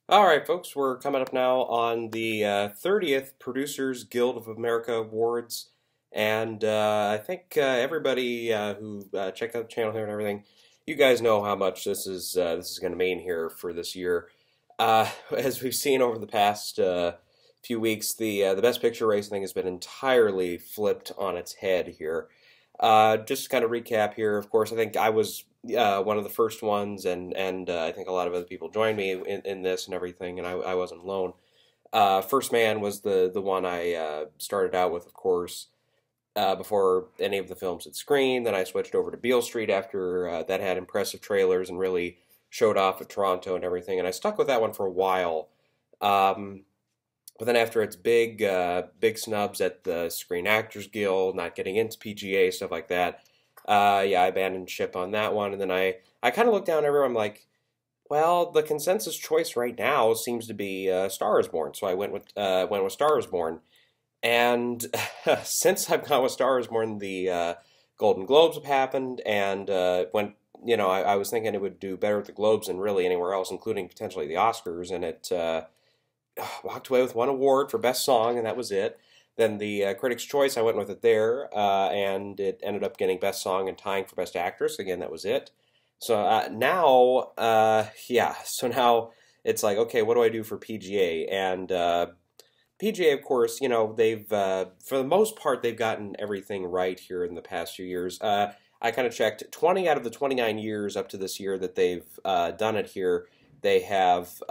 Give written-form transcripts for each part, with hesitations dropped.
All right, folks, we're coming up now on the 30th Producers Guild of America Awards. And I think everybody who checked out the channel here and everything, you guys know how much this is going to mean here for this year. As we've seen over the past few weeks, the Best Picture race, I think, has been entirely flipped on its head here. Just to kind of recap here, of course, I think I was one of the first ones, and I think a lot of other people joined me in this and everything, and I wasn't alone. First Man was the one I started out with, of course, before any of the films had screened. Then I switched over to Beale Street after that had impressive trailers and really showed off at Toronto and everything, and I stuck with that one for a while. Um, but then after its big snubs at the Screen Actors Guild, not getting into PGA, stuff like that, yeah, I abandoned ship on that one. And then I kind of looked down everywhere. I'm like, well, the consensus choice right now seems to be Star is Born. So I went with Star is Born. And since I've gone with Star is Born, the Golden Globes have happened, and I was thinking it would do better at the Globes than really anywhere else, including potentially the Oscars, and it walked away with one award for Best Song, and that was it. Then the Critics' Choice, I went with it there, and it ended up getting Best Song and tying for Best Actress. Again, that was it. So so now it's like, okay, what do I do for PGA? And PGA, of course, they've, for the most part, they've gotten everything right here in the past few years. I kind of checked 20 out of the 29 years up to this year that they've done it here, they have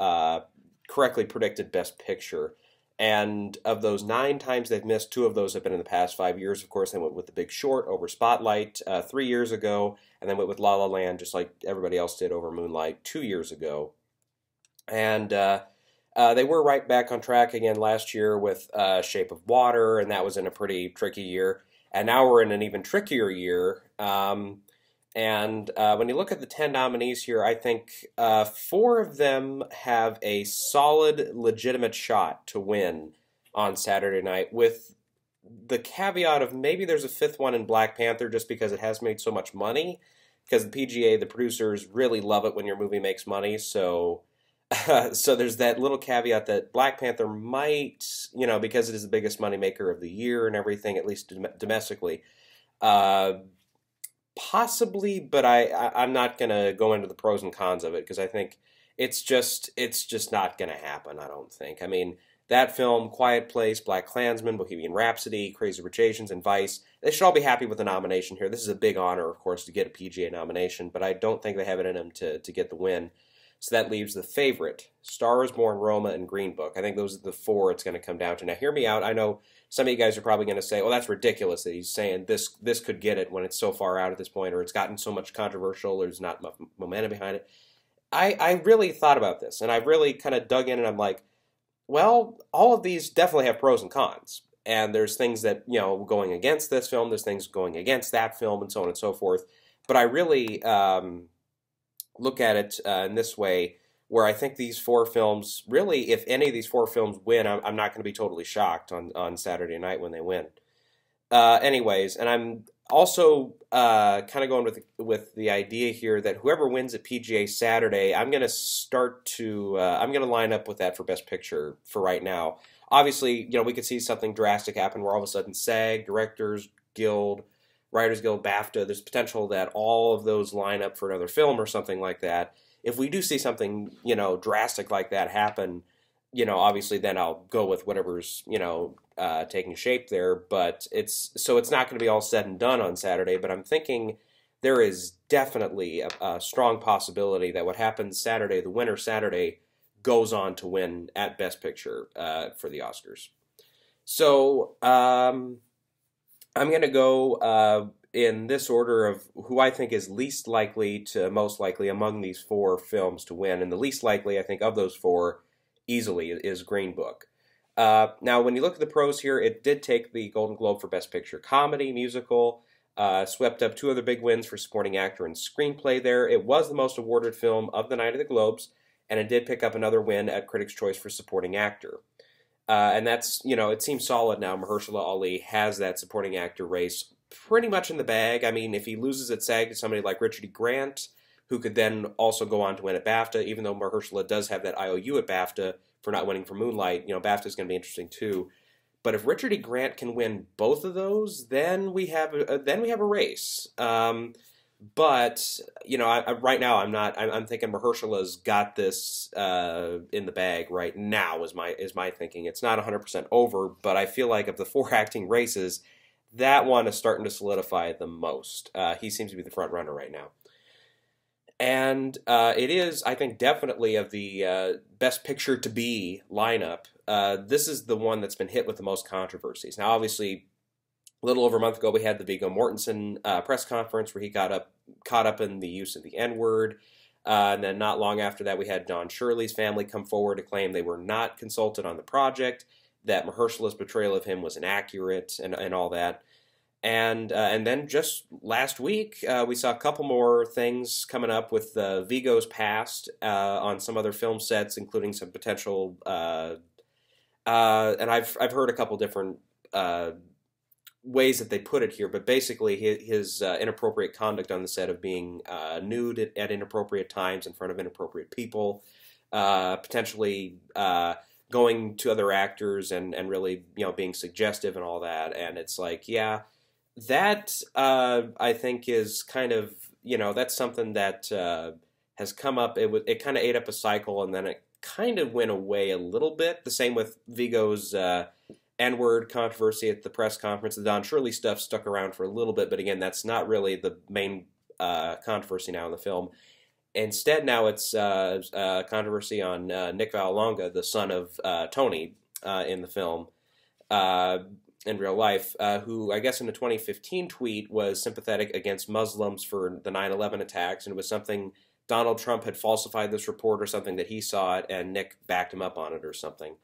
correctly predicted Best Picture. And of those 9 times they've missed, 2 of those have been in the past 5 years. Of course, they went with The Big Short over Spotlight 3 years ago, and then went with La La Land, just like everybody else did, over Moonlight 2 years ago. And they were right back on track again last year with Shape of Water, and that was in a pretty tricky year. And now we're in an even trickier year. And when you look at the 10 nominees here, I think 4 of them have a solid, legitimate shot to win on Saturday night, with the caveat of maybe there's a 5th one in Black Panther just because it has made so much money. Because the PGA, the producers, really love it when your movie makes money. So, so there's that little caveat that Black Panther might, because it is the biggest moneymaker of the year and everything, at least domestically, possibly, but I'm not gonna go into the pros and cons of it because I think it's just not gonna happen. I don't think. I mean, that film, Quiet Place, Black Klansman, Bohemian Rhapsody, Crazy Rich Asians, and Vice, they should all be happy with the nomination here. This is a big honor, of course, to get a PGA nomination, but I don't think they have it in them to get the win. So that leaves the favorite, Star is Born, Roma, and Green Book. I think those are the 4 it's going to come down to. Now, hear me out. I know some of you guys are probably going to say, well, that's ridiculous that he's saying this could get it when it's so far out at this point, or it's gotten so much controversial, or there's not much momentum behind it. I really thought about this, and I really kind of dug in, and I'm like, well, all of these definitely have pros and cons. And there's things that, going against this film, there's things going against that film, and so on and so forth. But I really look at it in this way, where I think these 4 films, really, if any of these 4 films win, I'm not going to be totally shocked on Saturday night when they win. Anyways, and I'm also kind of going with the idea here that whoever wins at PGA Saturday, I'm going to line up with that for Best Picture for right now. Obviously, we could see something drastic happen where all of a sudden SAG, Directors Guild, Writers Guild, BAFTA, there's potential that all of those line up for another film or something like that. If we do see something, drastic like that happen, obviously then I'll go with whatever's, taking shape there. But it's not going to be all said and done on Saturday. But I'm thinking there is definitely a strong possibility that what happens Saturday, the winner Saturday, goes on to win at Best Picture for the Oscars. So I'm going to go in this order of who I think is least likely to most likely among these 4 films to win. And the least likely, I think, of those 4 easily is Green Book. Now, when you look at the pros here, it did take the Golden Globe for Best Picture Comedy, Musical, swept up 2 other big wins for Supporting Actor and Screenplay there. It was the most awarded film of the night of the Globes, and it did pick up another win at Critics' Choice for Supporting Actor. And that's, it seems solid now. Mahershala Ali has that supporting actor race pretty much in the bag. I mean, if he loses at SAG to somebody like Richard E. Grant, who could then also go on to win at BAFTA, even though Mahershala does have that IOU at BAFTA for not winning for Moonlight. BAFTA is going to be interesting too. But if Richard E. Grant can win both of those, then we have a race. But right now I'm thinking Mahershala's got this in the bag right now. Is my thinking. It's not 100% over, but I feel like of the 4 acting races, that one is starting to solidify the most. He seems to be the front runner right now. And it is, I think, definitely of the Best Picture to Be lineup. This is the one that's been hit with the most controversies. Now, obviously, a little over a month ago, we had the Viggo Mortensen press conference where he got caught up in the use of the N-word. And then not long after that, we had Don Shirley's family come forward to claim they were not consulted on the project, that Mahershala's portrayal of him was inaccurate, and all that. And then just last week, we saw a couple more things coming up with Viggo's past on some other film sets, including some potential. And I've heard a couple different ways that they put it here, but basically his inappropriate conduct on the set of being nude at inappropriate times in front of inappropriate people, potentially going to other actors and really being suggestive and all that. And it's like, yeah. That, I think, is kind of, that's something that has come up. It kind of ate up a cycle, and then it kind of went away a little bit. The same with Viggo's N-word controversy at the press conference. The Don Shirley stuff stuck around for a little bit, but again, that's not really the main controversy now in the film. Instead, now it's controversy on Nick Vallelonga, the son of Tony in the film. In real life, who I guess in a 2015 tweet was sympathetic against Muslims for the 9/11 attacks, and it was something Donald Trump had falsified this report or something that he saw it, and Nick backed him up on it or something.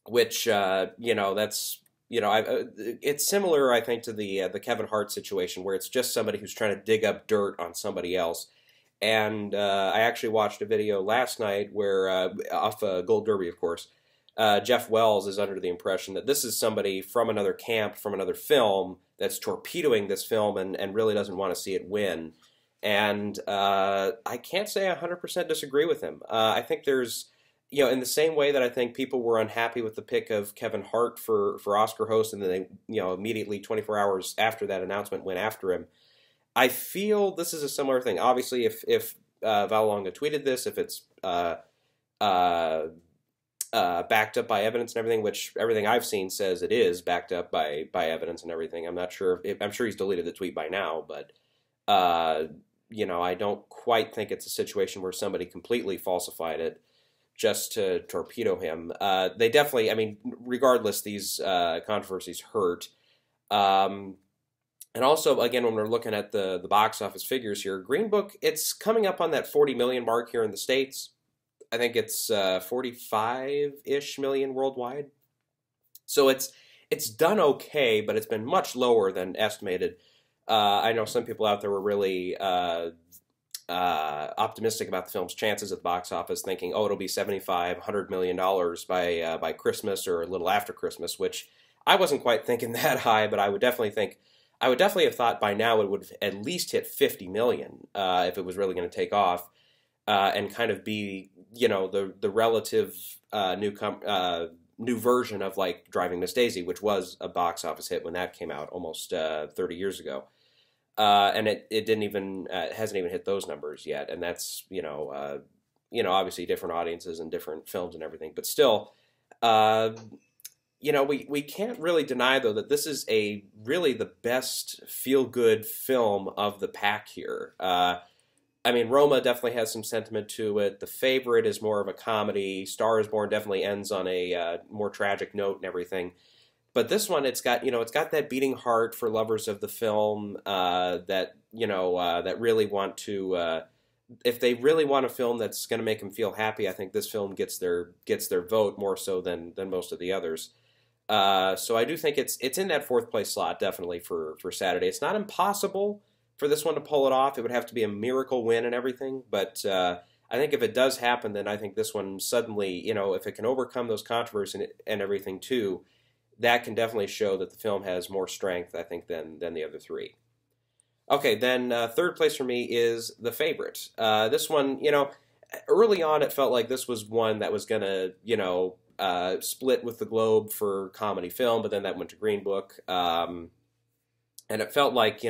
Which that's it's similar, I think, to the Kevin Hart situation, where it's just somebody who's trying to dig up dirt on somebody else. And I actually watched a video last night where off Gold Derby, of course. Jeff Wells is under the impression that this is somebody from another camp, from another film, that's torpedoing this film and really doesn't want to see it win. And I can't say I 100% disagree with him. I think there's, in the same way that I think people were unhappy with the pick of Kevin Hart for Oscar host, and then they, immediately 24 hours after that announcement went after him. I feel this is a similar thing. Obviously, if Vallelonga tweeted this, if it's backed up by evidence and everything, which everything I've seen says it is backed up by evidence and everything. I'm not sure. I'm sure he's deleted the tweet by now, but I don't quite think it's a situation where somebody completely falsified it just to torpedo him. They definitely, I mean, regardless, these controversies hurt. And also, again, when we're looking at the box office figures here, Green Book, it's coming up on that 40 million mark here in the States. I think it's 45-ish million worldwide. So it's done okay, but it's been much lower than estimated. I know some people out there were really optimistic about the film's chances at the box office, thinking, oh, it'll be $75–100 million by Christmas or a little after Christmas, which I wasn't quite thinking that high, but I would definitely have thought by now it would have at least hit 50 million if it was really going to take off. And kind of be, the relative new version of like Driving Miss Daisy, which was a box office hit when that came out almost 30 years ago, and it didn't even hasn't even hit those numbers yet. And that's obviously different audiences and different films and everything, but still, we can't really deny though that this is really the best feel good film of the pack here. I mean, Roma definitely has some sentiment to it. The Favorite is more of a comedy. Star is Born definitely ends on a more tragic note and everything. But this one, it's got that beating heart for lovers of the film that really want to. If they really want a film that's going to make them feel happy, I think this film gets their vote more so than most of the others. So I do think it's in that 4th place slot definitely for Saturday. It's not impossible for this one to pull it off. It would have to be a miracle win and everything, but I think if it does happen, then I think this one suddenly, if it can overcome those controversies and everything too, that can definitely show that the film has more strength, I think, than the other 3. Okay, then third place for me is The Favorite. This one, early on it felt like this was one that was going to, split with the Globe for comedy film, but then that went to Green Book. And it felt like,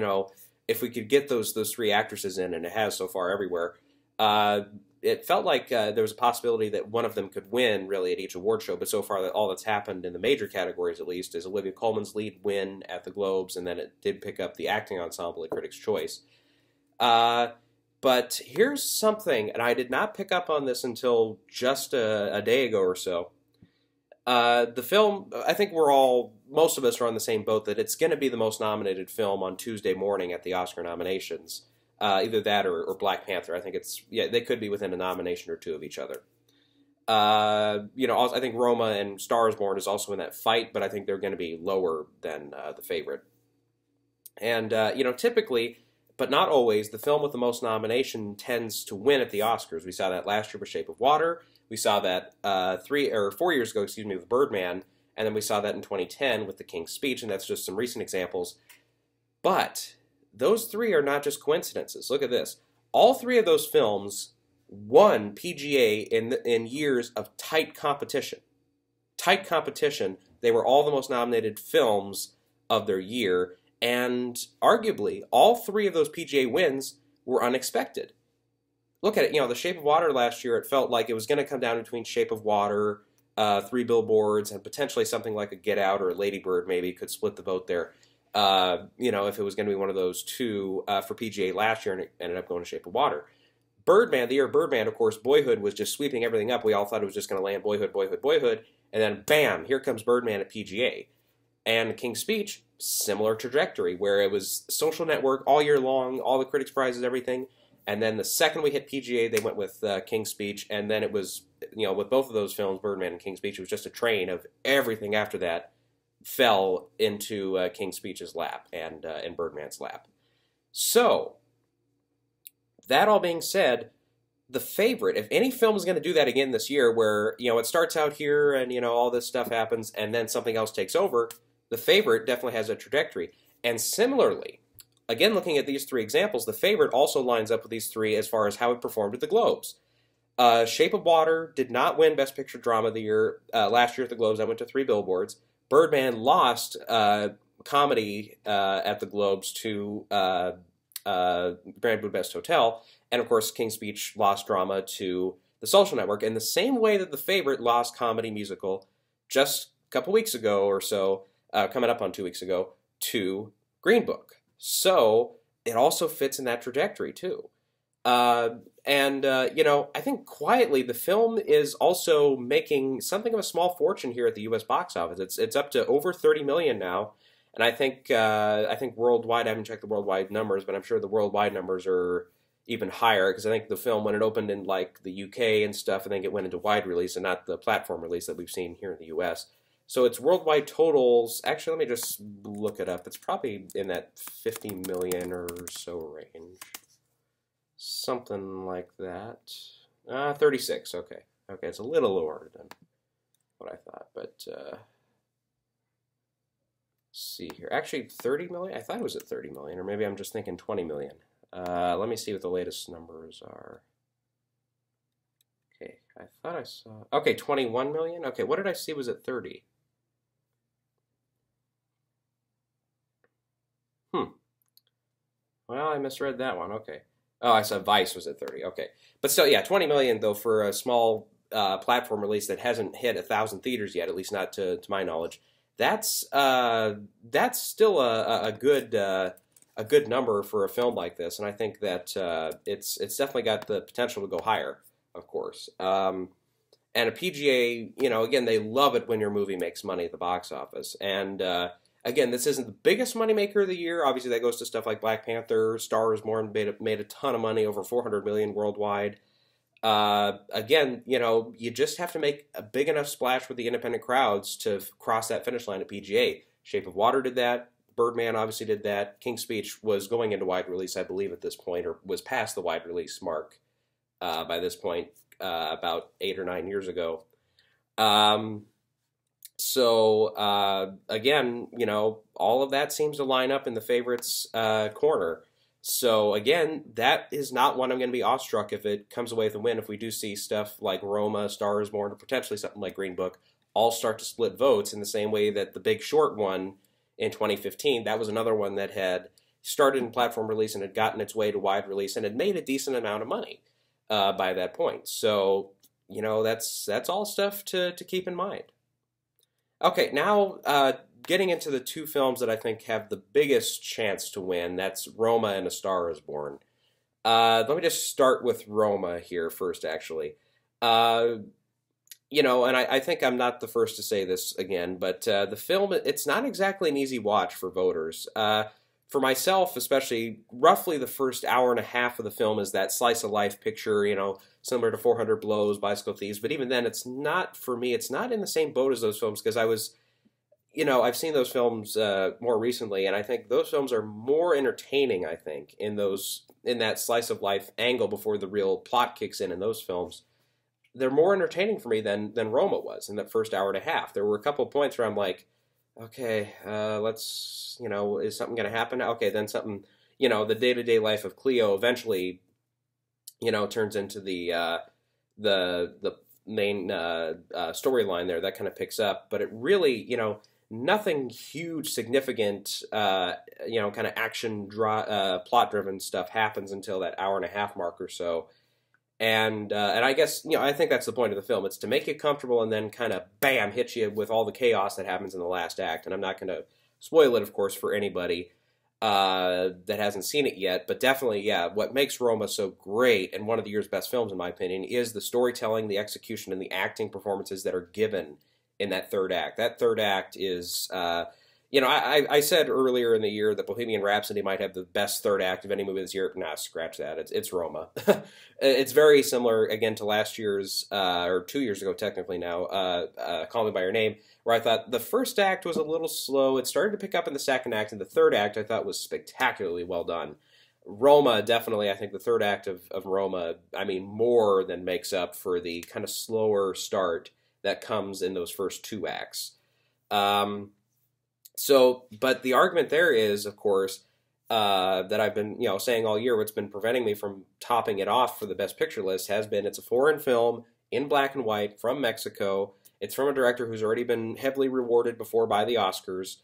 if we could get those three actresses in, and it has so far everywhere, uh, it felt like there was a possibility that one of them could win really at each award show. But so far, all that's happened in the major categories, at least, is Olivia Colman's lead win at the Globes, and then it did pick up the acting ensemble at Critics' Choice. But here's something, and I did not pick up on this until just a day ago or so. The film, I think most of us are on the same boat that it's going to be the most nominated film on Tuesday morning at the Oscar nominations. Either that or Black Panther. I think they could be within a nomination or two of each other. I think Roma and Star is Born is also in that fight, but I think they're going to be lower than The Favorite. And, typically, but not always, the film with the most nomination tends to win at the Oscars. We saw that last year with Shape of Water. We saw that 4 years ago, with Birdman, and then we saw that in 2010 with The King's Speech, and that's just some recent examples. But those three are not just coincidences. Look at this. All three of those films won PGA in years of tight competition. Tight competition. They were all the most nominated films of their year, and arguably, all three of those PGA wins were unexpected. Look at it. The Shape of Water last year, it felt like it was going to come down between Shape of Water, Three Billboards, and potentially something like a Get Out or a Lady Bird maybe could split the vote there. If it was going to be one of those two for PGA last year, and it ended up going to Shape of Water. Birdman, the year of Birdman, of course, Boyhood was just sweeping everything up. We all thought it was just going to land Boyhood, Boyhood, Boyhood, and then bam, here comes Birdman at PGA. And King's Speech, similar trajectory, where it was Social Network all year long, all the critics' prizes, everything. And then the second we hit PGA, they went with King's Speech, and then it was, with both of those films, Birdman and King's Speech, it was just a train of everything after that fell into King's Speech's lap and Birdman's lap. So, that all being said, The Favorite, if any film is going to do that again this year, where, it starts out here and, all this stuff happens, and then something else takes over, The Favorite definitely has a trajectory. And similarly, again, looking at these three examples, The Favorite also lines up with these three as far as how it performed at the Globes. Shape of Water did not win Best Picture Drama of the year last year at the Globes. That went to Three Billboards. Birdman lost comedy at the Globes to Grand Budapest Hotel. And, of course, King's Speech lost drama to The Social Network in the same way that The Favorite lost comedy musical just a couple weeks ago or so, coming up on 2 weeks ago, to Green Book. So it also fits in that trajectory, too. I think quietly the film is also making something of a small fortune here at the U.S. box office. It's up to over $30 million now, and I think worldwide, I haven't checked the worldwide numbers, but I'm sure the worldwide numbers are even higher, because I think the film, when it opened in like the UK and stuff, I think it went into wide release and not the platform release that we've seen here in the U.S. So its worldwide totals, actually, let me just look it up. It's probably in that 50 million or so range. Something like that. 36, okay. Okay, it's a little lower than what I thought, but let's see here. Actually, 30 million? I thought it was at 30 million, or maybe I'm just thinking 20 million. Let me see what the latest numbers are. Okay, I thought I saw... Okay, 21 million? Okay, what did I see was at 30? Well, I misread that one, okay. Oh, I saw Vice was at 30. Okay, but still, yeah, 20 million though for a small platform release that hasn't hit 1,000 theaters yet, at least not to my knowledge. That's still a good number for a film like this, and I think that it's definitely got the potential to go higher, of course. And a PGA, again, they love it when your movie makes money at the box office, and again, this isn't the biggest moneymaker of the year. Obviously, that goes to stuff like Black Panther. Star is Born made a ton of money, over $400 million worldwide. Again, you just have to make a big enough splash with the independent crowds to cross that finish line at PGA. Shape of Water did that. Birdman obviously did that. King's Speech was going into wide release, I believe, at this point, or was past the wide release mark by this point, about 8 or 9 years ago. So, again, all of that seems to line up in The Favorite's corner. So again, that is not one I'm going to be awestruck if it comes away with a win. If we do see stuff like Roma, Star is Born, or potentially something like Green Book, all start to split votes in the same way that The Big Short won in 2015. That was another one that had started in platform release and had gotten its way to wide release and had made a decent amount of money by that point. So, you know, that's all stuff to keep in mind. Okay, now getting into the two films that I think have the biggest chance to win, that's Roma and A Star is Born. Let me just start with Roma here first, actually. You know, and I think I'm not the first to say this again, but the film, it's not exactly an easy watch for voters. For myself, especially, roughly the first hour and a half of the film is that slice of life picture, you know, similar to 400 Blows, Bicycle Thieves, but even then, it's not, for me, it's not in the same boat as those films, because I was, you know, I've seen those films more recently, and I think those films are more entertaining, I think, in that slice of life angle before the real plot kicks in those films. They're more entertaining for me than Roma was in that first hour and a half. There were a couple of points where I'm like, okay, let's, you know, is something going to happen? Okay, then something, you know, the day-to-day life of Cleo eventually, you know, turns into the main storyline there. That kind of picks up. But it really, you know, nothing huge, significant, you know, kind of plot-driven stuff happens until that hour and a half mark or so. And I guess, you know, I think that's the point of the film. It's to make you comfortable and then kind of, bam, hit you with all the chaos that happens in the last act. And I'm not going to spoil it, of course, for anybody that hasn't seen it yet. But definitely, yeah, what makes Roma so great, and one of the year's best films, in my opinion, is the storytelling, the execution, and the acting performances that are given in that third act. That third act is... you know, I said earlier in the year that Bohemian Rhapsody might have the best third act of any movie this year. Nah, scratch that. It's Roma. It's very similar, again, to last year's, or 2 years ago technically now, Call Me By Your Name, where I thought the first act was a little slow. It started to pick up in the second act, and the third act I thought was spectacularly well done. Roma, definitely, I think the third act of Roma, I mean, more than makes up for the kind of slower start that comes in those first two acts. So, but the argument there is, of course, that I've been, you know, saying all year, what's been preventing me from topping it off for the Best Picture list has been it's a foreign film in black and white from Mexico. It's from a director who's already been heavily rewarded before by the Oscars,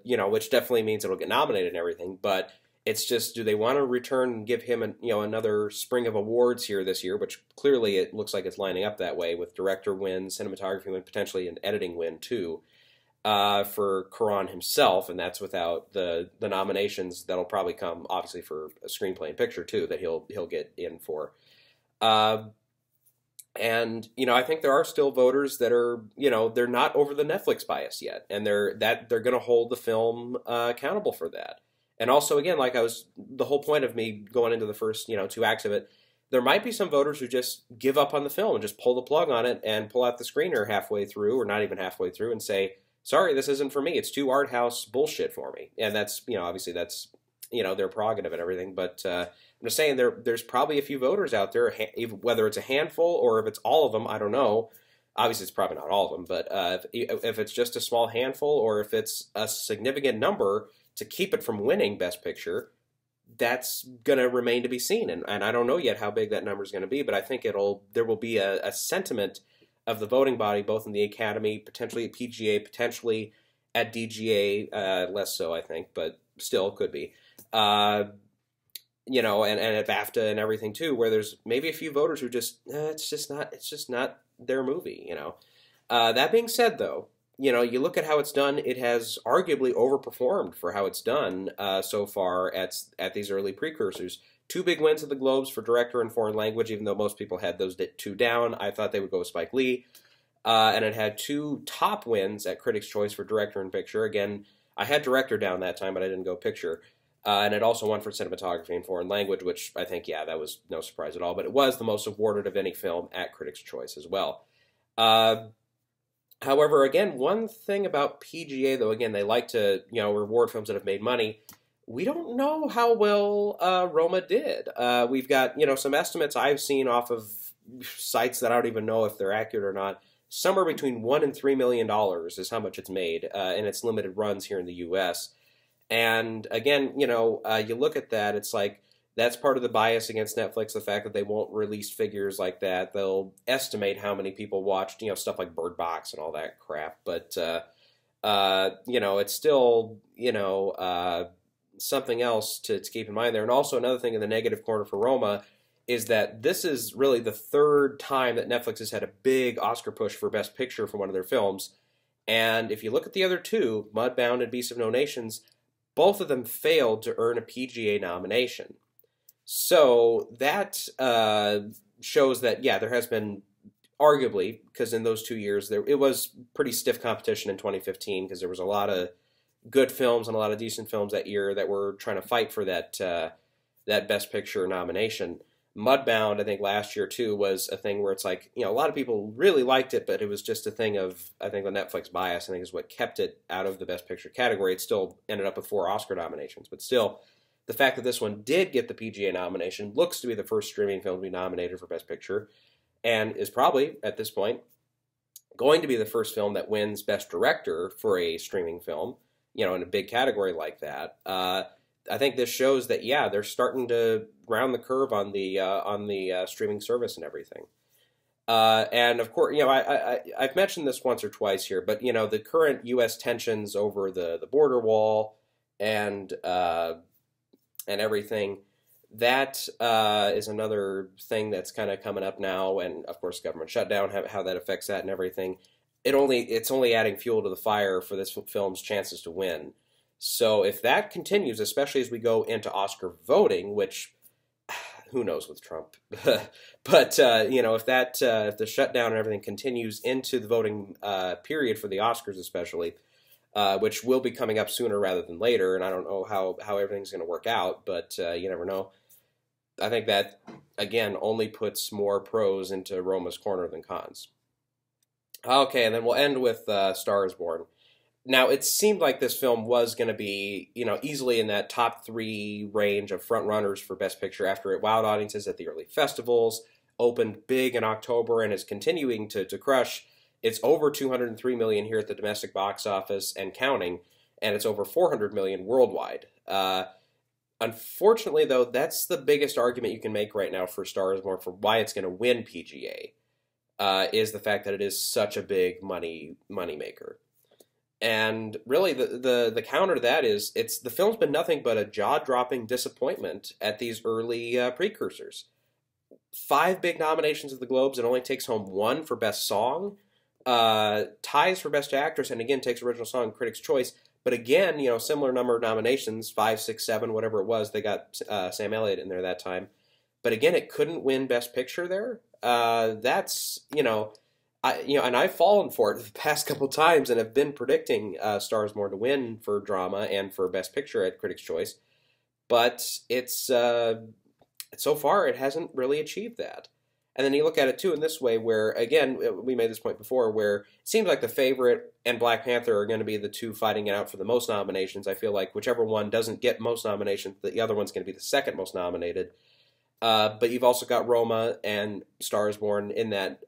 you know, which definitely means it'll get nominated and everything. But it's just, do they want to return and give him, you know, another spring of awards here this year, which clearly it looks like it's lining up that way with director win, cinematography win, potentially an editing win too. For Cuarón himself, and that's without the nominations that'll probably come, obviously, for a screenplay and picture too that he'll get in for. And you know, I think there are still voters that are, you know, they're not over the Netflix bias yet, and they're going to hold the film accountable for that. And also, again, like the whole point of me going into the first, you know, two acts of it, there might be some voters who just give up on the film and just pull the plug on it and pull out the screener halfway through, or not even halfway through, and say, sorry, this isn't for me. It's too art house bullshit for me. And that's, you know, obviously that's, you know, their prerogative and everything. But I'm just saying there's probably a few voters out there, whether it's a handful or if it's all of them, I don't know. Obviously, it's probably not all of them. But if it's just a small handful or if it's a significant number to keep it from winning Best Picture, that's going to remain to be seen. And I don't know yet how big that number is going to be. But I think there will be a sentiment of the voting body, both in the Academy, potentially at PGA, potentially at DGA, less so, I think, but still could be. You know, and at BAFTA and everything too, where there's maybe a few voters who just, it's just not their movie, you know. That being said, though, you know, you look at how it's done, it has arguably overperformed for how it's done so far at these early precursors. Two big wins at the Globes for director and foreign language, even though most people had those two down. I thought they would go with Spike Lee. And it had two top wins at Critics' Choice for director and picture. Again, I had director down that time, but I didn't go picture. And it also won for cinematography and foreign language, which I think, yeah, that was no surprise at all. But it was the most awarded of any film at Critics' Choice as well. However, again, one thing about PGA, though, again, they like to, you know, reward films that have made money. We don't know how well Roma did. We've got, you know, some estimates I've seen off of sites that I don't even know if they're accurate or not. Somewhere between $1 and $3 million is how much it's made in its limited runs here in the U.S. And again, you look at that, it's like that's part of the bias against Netflix, the fact that they won't release figures like that. They'll estimate how many people watched, stuff like Bird Box and all that crap. But, it's still, something else to keep in mind there. And also another thing in the negative corner for Roma is that this is really the third time that Netflix has had a big Oscar push for Best Picture for one of their films. And if you look at the other two, Mudbound and Beasts of No Nations, both of them failed to earn a PGA nomination. So that shows that, yeah, there has been, arguably, because in those 2 years, it was pretty stiff competition in 2015 because there was a lot of good films and a lot of decent films that year that were trying to fight for that Best Picture nomination. Mudbound, I think last year too, was a thing where it's like, a lot of people really liked it, but it was just a thing of, I think, the Netflix bias, I think, is what kept it out of the Best Picture category. It still ended up with 4 Oscar nominations, but still, the fact that this one did get the PGA nomination looks to be the first streaming film to be nominated for Best Picture, and is probably, at this point, going to be the first film that wins Best Director for a streaming film, in a big category like that. I think this shows that, yeah, they're starting to round the curve on the streaming service and everything. And of course, I've mentioned this once or twice here, but the current U.S. tensions over the border wall and everything, that is another thing that's kind of coming up now, and of course, government shutdown, how that affects that and everything. It's only adding fuel to the fire for this film's chances to win. So if that continues, especially as we go into Oscar voting, which who knows with Trump, but if the shutdown and everything continues into the voting period for the Oscars, especially, which will be coming up sooner rather than later, and I don't know how everything's going to work out, but you never know. I think that again only puts more pros into Roma's corner than cons. Okay, and then we'll end with Star is Born. Now, it seemed like this film was going to be, easily in that top 3 range of front runners for Best Picture after it wowed audiences at the early festivals, opened big in October, and is continuing to crush. It's over $203 million here at the domestic box office and counting, and it's over $400 million worldwide. Unfortunately, though, that's the biggest argument you can make right now for Star is Born for why it's going to win PGA, is the fact that it is such a big money maker. And really, the counter to that is the film's been nothing but a jaw-dropping disappointment at these early precursors. 5 big nominations at the Globes, and only takes home 1 for Best Song, ties for Best Actress, and again takes Original Song Critics' Choice. But again, similar number of nominations, 5, 6, 7, whatever it was. They got Sam Elliott in there that time. But again, it couldn't win Best Picture there. That's, and I've fallen for it the past couple times and have been predicting Star is Born to win for drama and for Best Picture at Critics' Choice. But it's so far it hasn't really achieved that. And then you look at it too in this way, where again we made this point before, where it seems like The Favorite and Black Panther are going to be the 2 fighting it out for the most nominations. I feel like whichever one doesn't get most nominations, the other one's going to be the second most nominated. But you've also got Roma and Star is Born in that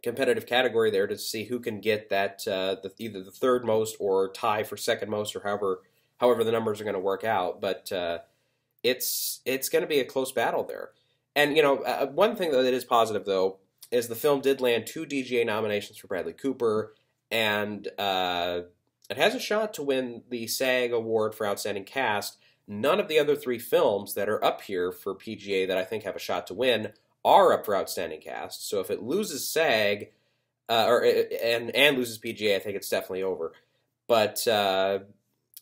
competitive category there to see who can get that either the third most or tie for second most, or however the numbers are going to work out. But it's going to be a close battle there. And one thing that is positive though is the film did land 2 DGA nominations for Bradley Cooper, and it has a shot to win the SAG Award for Outstanding Cast. None of the other 3 films that are up here for PGA that I think have a shot to win are up for Outstanding Cast. So if it loses SAG, and loses PGA, I think it's definitely over. But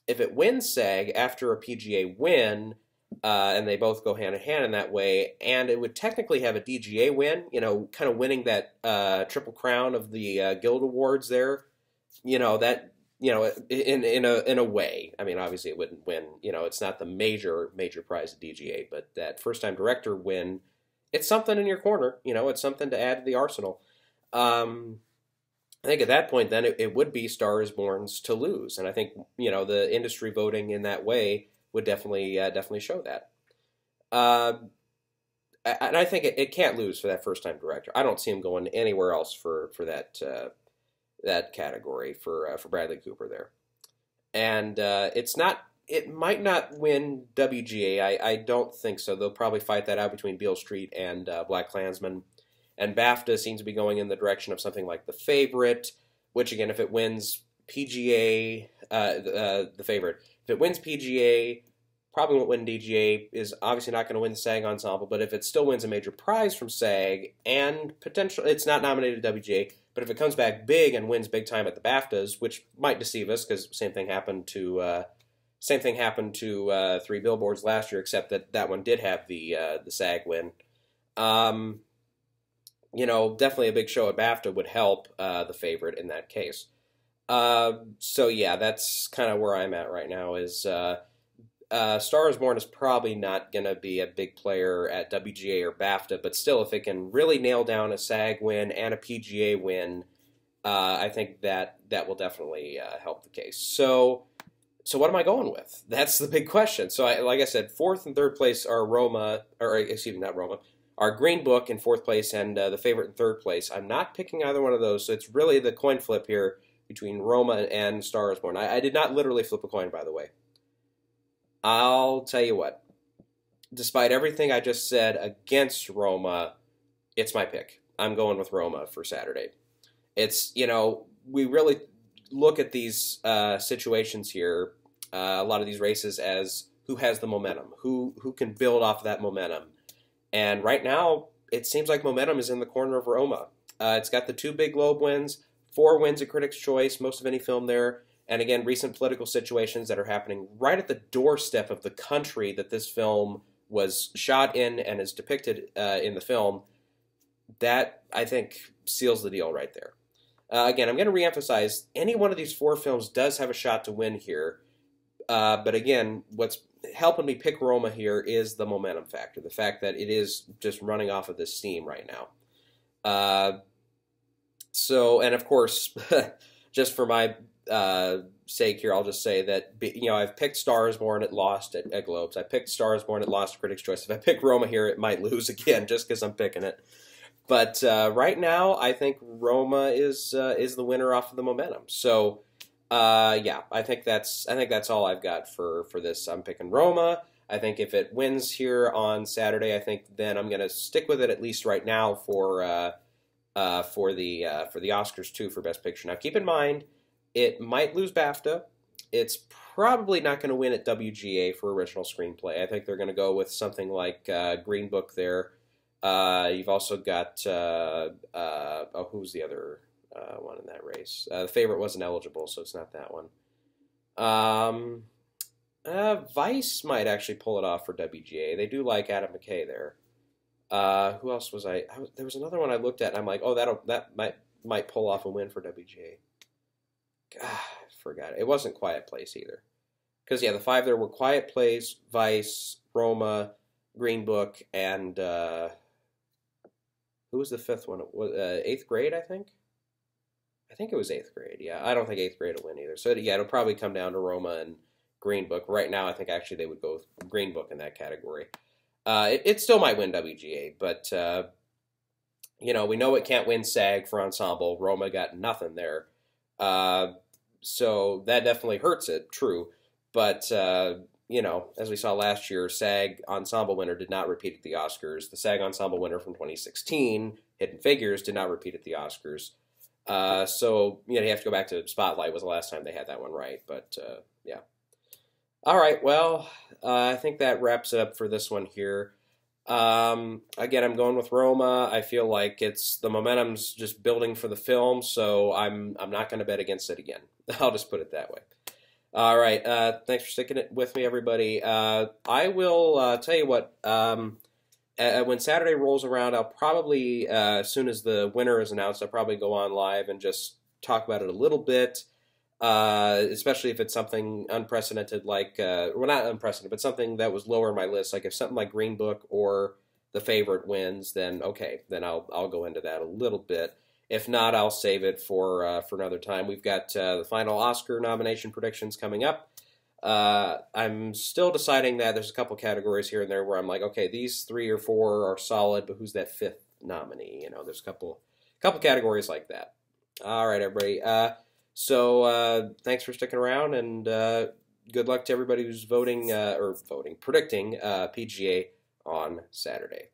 if it wins SAG after a PGA win, and they both go hand in hand in that way, and it would technically have a DGA win, kind of winning that Triple Crown of the Guild Awards there, that. In a way, I mean, obviously it wouldn't win. It's not the major prize of DGA, but that first time director win, it's something in your corner. It's something to add to the arsenal. I think at that point, then it would be Star is Born's to lose, and I think the industry voting in that way would definitely show that. And I think it can't lose for that first time director. I don't see him going anywhere else for that. That category for Bradley Cooper there. and it's not. It might not win WGA. I don't think so. They'll probably fight that out between Beale Street and Black Klansman. And BAFTA seems to be going in the direction of something like The Favorite, which again, if it wins PGA, The Favorite, if it wins PGA, probably won't win DGA, is obviously not going to win the SAG Ensemble, but if it still wins a major prize from SAG, and potentially, it's not nominated to WGA, but if it comes back big and wins big time at the BAFTAs, which might deceive us, because same thing happened to Three Billboards last year, except that that one did have the SAG win. Definitely a big show at BAFTA would help The Favorite in that case. So yeah, that's kind of where I'm at right now. Is Star is Born is probably not going to be a big player at WGA or BAFTA, but still, if it can really nail down a SAG win and a PGA win, I think that will definitely help the case. So what am I going with? That's the big question. So like I said, fourth and third place are Roma, or excuse me, not Roma, are Green Book in fourth place and The Favorite in third place. I'm not picking either one of those, so it's really the coin flip here between Roma and Star is Born. I did not literally flip a coin, by the way. I'll tell you what. Despite everything I just said against Roma, it's my pick. I'm going with Roma for Saturday. It's, we really look at these situations here, a lot of these races, as who has the momentum, who can build off of that momentum. And right now, it seems like momentum is in the corner of Roma. It's got the 2 Big Globe wins, 4 wins at Critics' Choice, most of any film there. And again, recent political situations that are happening right at the doorstep of the country that this film was shot in and is depicted in the film. That, I think, seals the deal right there. Again, I'm going to reemphasize, any one of these 4 films does have a shot to win here. But again, what's helping me pick Roma here is the momentum factor, the fact that it is just running off of this steam right now. And of course, just for my sake here, I'll just say that, I've picked Star is Born, it lost at Globes. I picked Star is Born, it lost at Critics' Choice. If I pick Roma here, it might lose again, just because I'm picking it. But right now, I think Roma is the winner off of the momentum. So, yeah, I think that's all I've got for this. I'm picking Roma. I think if it wins here on Saturday, I think then I'm going to stick with it at least right now for the Oscars too, for Best Picture. Now, keep in mind, it might lose BAFTA. It's probably not going to win at WGA for original screenplay. I think they're going to go with something like Green Book there. You've also got who's the other one in that race? The Favorite wasn't eligible, so it's not that one. Vice might actually pull it off for WGA. They do like Adam McKay there. Who else was there was another one I looked at, and I'm like, oh, that might pull off a win for WGA. God, I forgot it. It wasn't Quiet Place either. Because, yeah, the 5 there were Quiet Place, Vice, Roma, Green Book, and who was the 5th one? It was 8th Grade, I think? I think it was 8th Grade, yeah. I don't think 8th Grade will win either. So, yeah, it'll probably come down to Roma and Green Book. Right now, I think actually they would go with Green Book in that category. It still might win WGA, but, we know it can't win SAG for Ensemble. Roma got nothing there. So that definitely hurts it, true. But, as we saw last year, SAG Ensemble winner did not repeat at the Oscars. The SAG Ensemble winner from 2016, Hidden Figures, did not repeat at the Oscars. So, you have to go back to Spotlight was the last time they had that one right. But, yeah. All right, well, I think that wraps it up for this one here. Again, I'm going with Roma. I feel like the momentum's just building for the film, so I'm not going to bet against it again. I'll just put it that way. All right, thanks for sticking it with me, everybody. I will tell you what, when Saturday rolls around, I'll probably, as soon as the winner is announced, I'll probably go on live and just talk about it a little bit. Especially if it's something unprecedented like, well, not unprecedented, but something that was lower on my list. Like if something like Green Book or The Favorite wins, then okay, then I'll go into that a little bit. If not, I'll save it for another time. We've got the final Oscar nomination predictions coming up. I'm still deciding that there's a couple categories here and there where I'm like, okay, these 3 or 4 are solid, but who's that 5th nominee? There's a couple categories like that. All right, everybody. So thanks for sticking around, and good luck to everybody who's predicting PGA on Saturday.